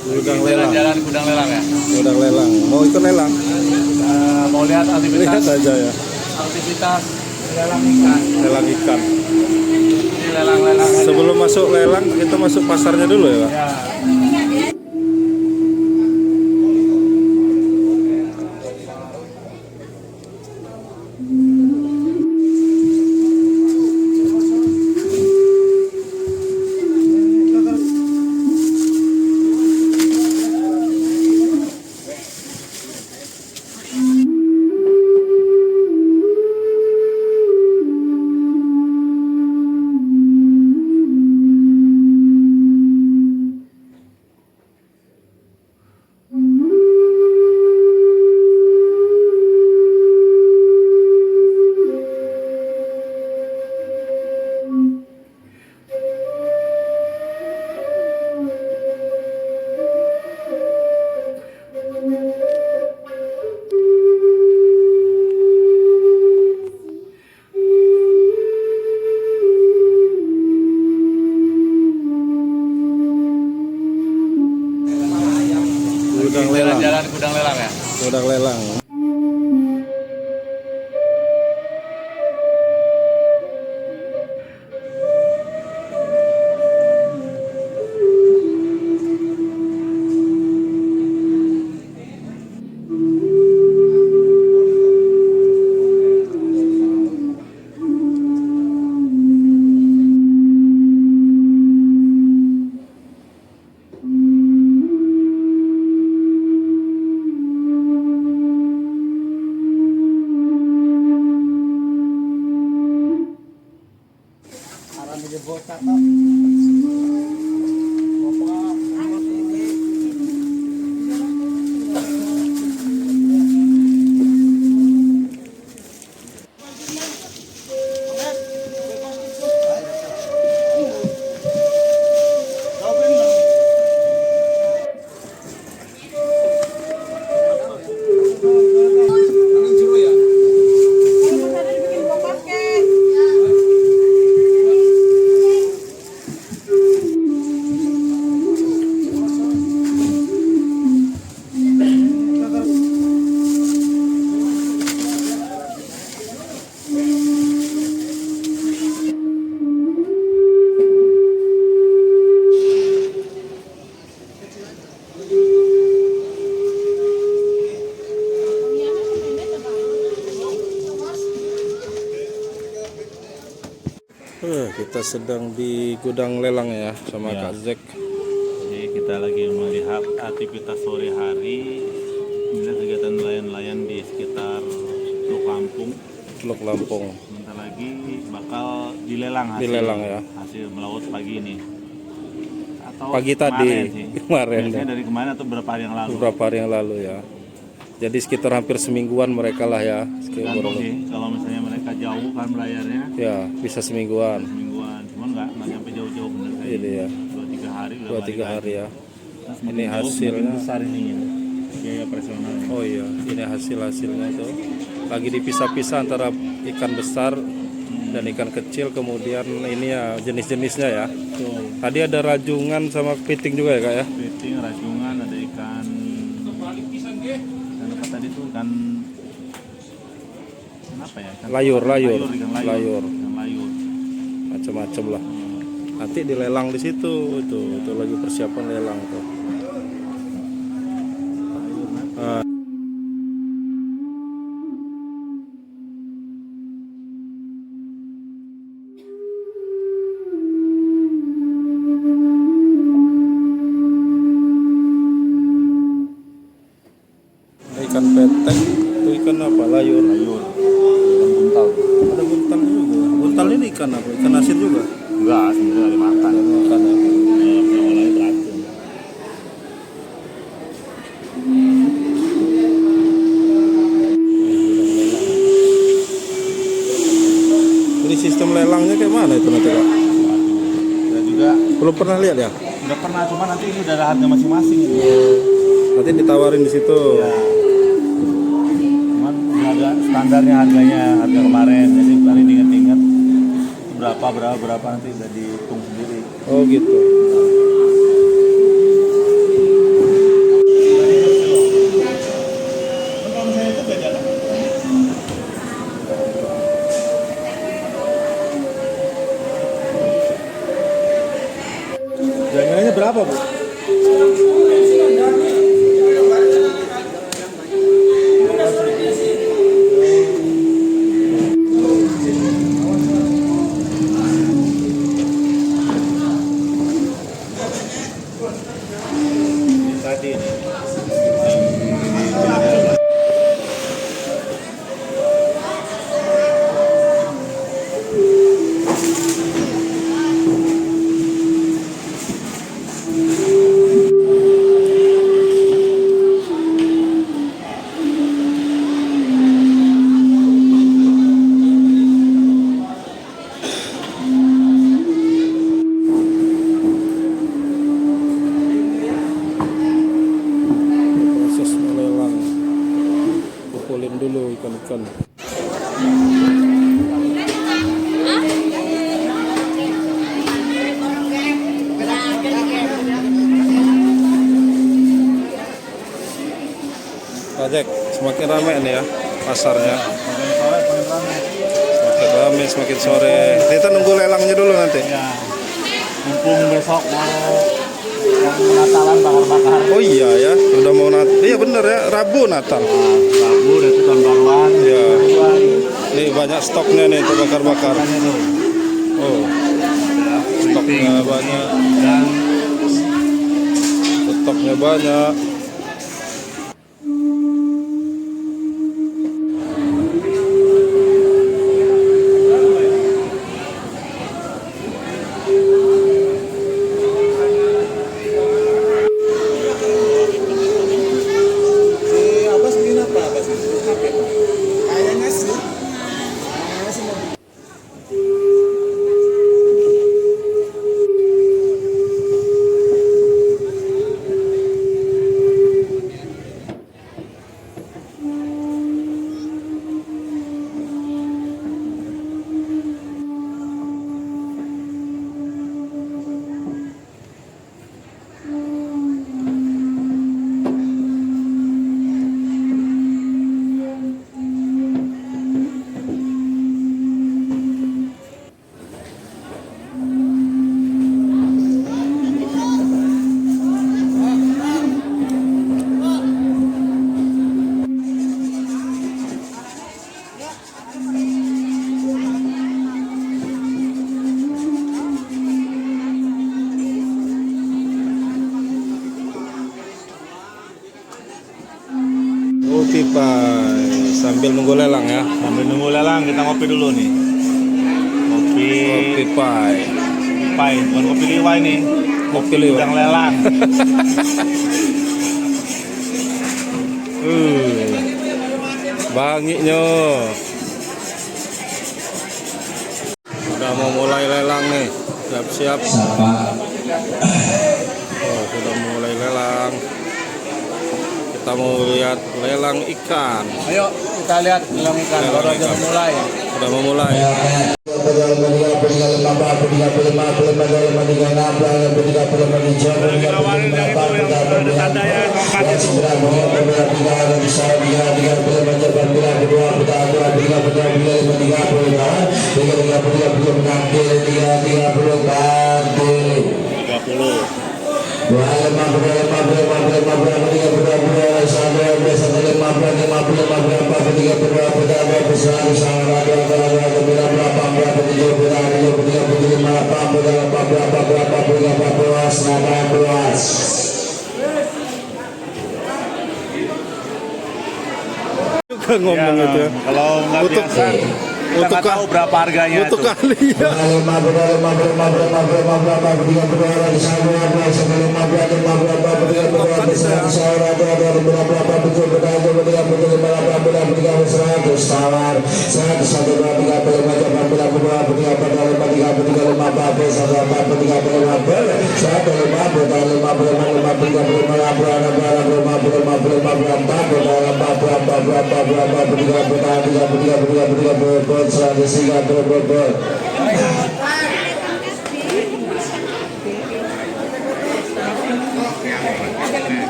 Gudang lelang. Jalan gudang lelang ya. Gudang lelang. Mau ikut lelang? Mau lihat aktivitas. Lihat aja ya. Aktivitas lelang ikan. Lelang ikan. Ini lelang-lelang. Sebelum masuk lelang kita masuk pasarnya dulu ya, Pak. Ya. Gudang lelang. Jalan gudang lelang ya. Gudang lelang. Kita sedang di gudang lelang ya sama Ya. Kak Zek. Jadi kita lagi melihat aktivitas sore hari, melihat kegiatan nelayan-nelayan di sekitar Teluk Lampung. Teluk Lampung. Sebentar lagi bakal dilelang hasil, Dilelang ya. hasil melaut pagi ini. Atau Pagi tadi, sih. kemarin Biasanya ya. dari kemarin atau beberapa hari yang lalu. Beberapa hari yang lalu ya. Jadi sekitar hampir semingguan mereka lah ya. Tergantung sih, kalau misalnya mereka jauh kan belayarnya Ya, bisa semingguan. semingguan, cuman nggak nyampe jauh-jauh bener kayak Ini ya. 2-3 hari udah 2-3 balik hari ya. lagi. Ini Semakin jauh, hasilnya. semakin besar ininya biaya operasionalnya. Oh iya, ini hasilnya tuh. Lagi dipisah-pisah antara ikan besar dan ikan kecil, kemudian ini ya jenis-jenisnya ya. Betul. Tadi ada rajungan sama kepiting juga ya Kak ya. Kepiting, rajungan, ada ikan apa tadi tuh ikan apa ya? Ikan Layur. ikan layur. Macam-macam lah. Nanti dilelang di situ, itu lagi persiapan lelang tuh. Ah. Ikan petek, itu ikan apa? Layur. Ikan buntal. Ada buntal juga. Buntal ini ikan apa? Ikan asin juga. Enggak, sebenarnya dimakan. Makan ya. Yang lain beracun. Ini sistem lelangnya kayak mana itu nanti Kak? Dan juga Belum pernah lihat ya? udah pernah, cuma nanti ini udah ada harga masing-masing gitu. Nanti ditawarin di situ. Ya. Cuman udah ada standarnya harga kemarin. Jadi paling diinget-inget itu berapa nanti udah dihitung sendiri. Oh gitu. berapa, Bu? Tadi ini. Proses melelang, pukulin dulu ikan-ikan. Pak Jack, semakin ramai nih ya pasarnya. Semakin ramai, semakin sore. Kita nunggu lelangnya dulu nanti. Ya, mumpung besok mau yang Natalan bakar-bakar. Oh iya ya, udah mau Natal. Iya bener ya, Rabu Natal. Rabu itu tahun baruan. Ya. Nih banyak stoknya nih untuk bakar-bakar. Oh, stoknya banyak. Dan Stoknya banyak. Pai sambil nunggu lelang ya. sambil nunggu lelang kita ngopi dulu nih. Kopi pai. Pai, bukan kopi liwai nih. Kopi liwai. Sedang lelang. Bangiknya. Udah mau mulai lelang nih. Siap-siap. Oh, sudah mulai lelang. Kita mau lihat lelang ikan. Ayo kita lihat lelang ikan. Baru aja mulai. Udah mau mulai. Juga ngomong itu ya. Kalau nggak Untuk- biasa, kita nggak tahu berapa harganya Untuk itu. kali ya.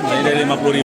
Ini dari 50.000.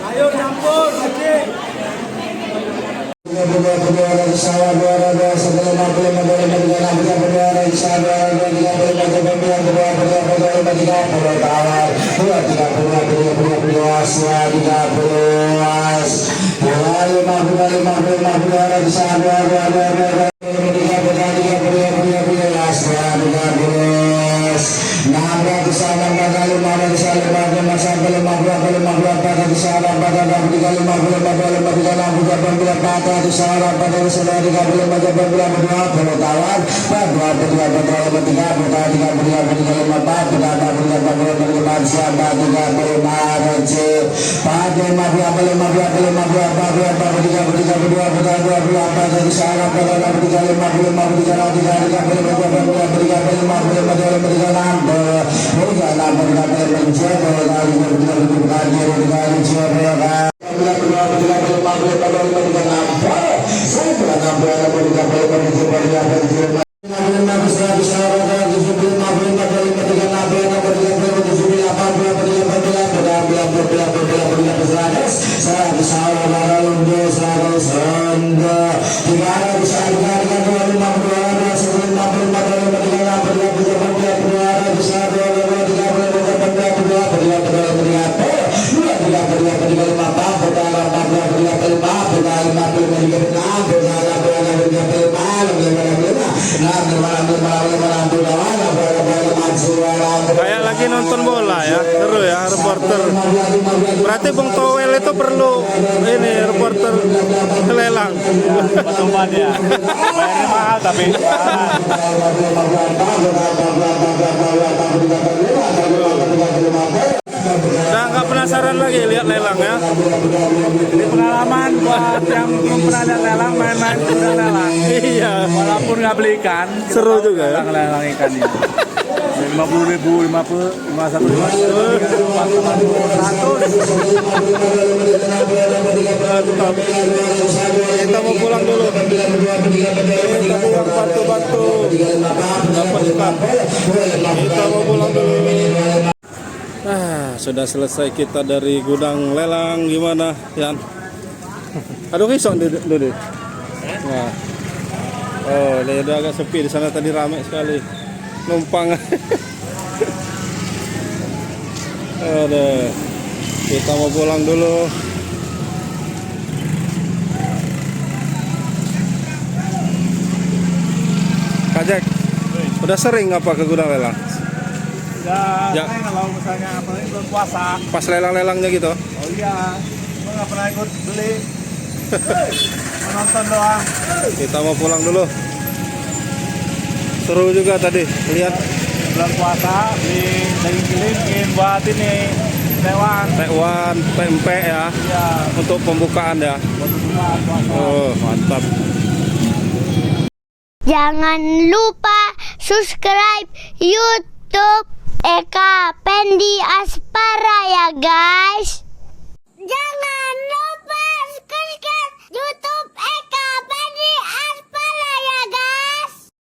Ayo campur, Kayak lagi nonton bola ya, seru ya reporter. Berarti Bung Towel itu perlu ini reporter lelang. Coba dia. Bayarnya mahal tapi. Udah nggak penasaran lagi lihat lelang ya? Ini pengalaman buat yang belum pernah lihat lelang, main-main udah lelang. Iya. Walaupun nggak beli ikan, Seru juga ya. lelang ikan ini. 50.000, 51, Mantap. Kita mau pulang dulu. Kita pulang batu-batu. Dapat ikan. Kita mau pulang dulu. Sudah selesai kita dari gudang lelang. Gimana, Yan? Aduh, kisok dulu. Nah. Oh, ini udah agak sepi di sana, tadi ramai sekali. Numpang. Aduh. Kita mau pulang dulu. Kak Jack, udah sering apa ke gudang lelang? Ya, kalau misalnya apalagi belum puasa. Pas lelang-lelangnya gitu? Oh iya, gue nggak pernah ikut beli. Menonton doang. Kita mau pulang dulu. Seru juga tadi, lihat Bulan puasa beli daging giling buat ini tekwan, pempek ya, ya, untuk pembukaan ya. buat bulan puasa. Oh, mantap. Jangan lupa subscribe YouTube Eka Pendi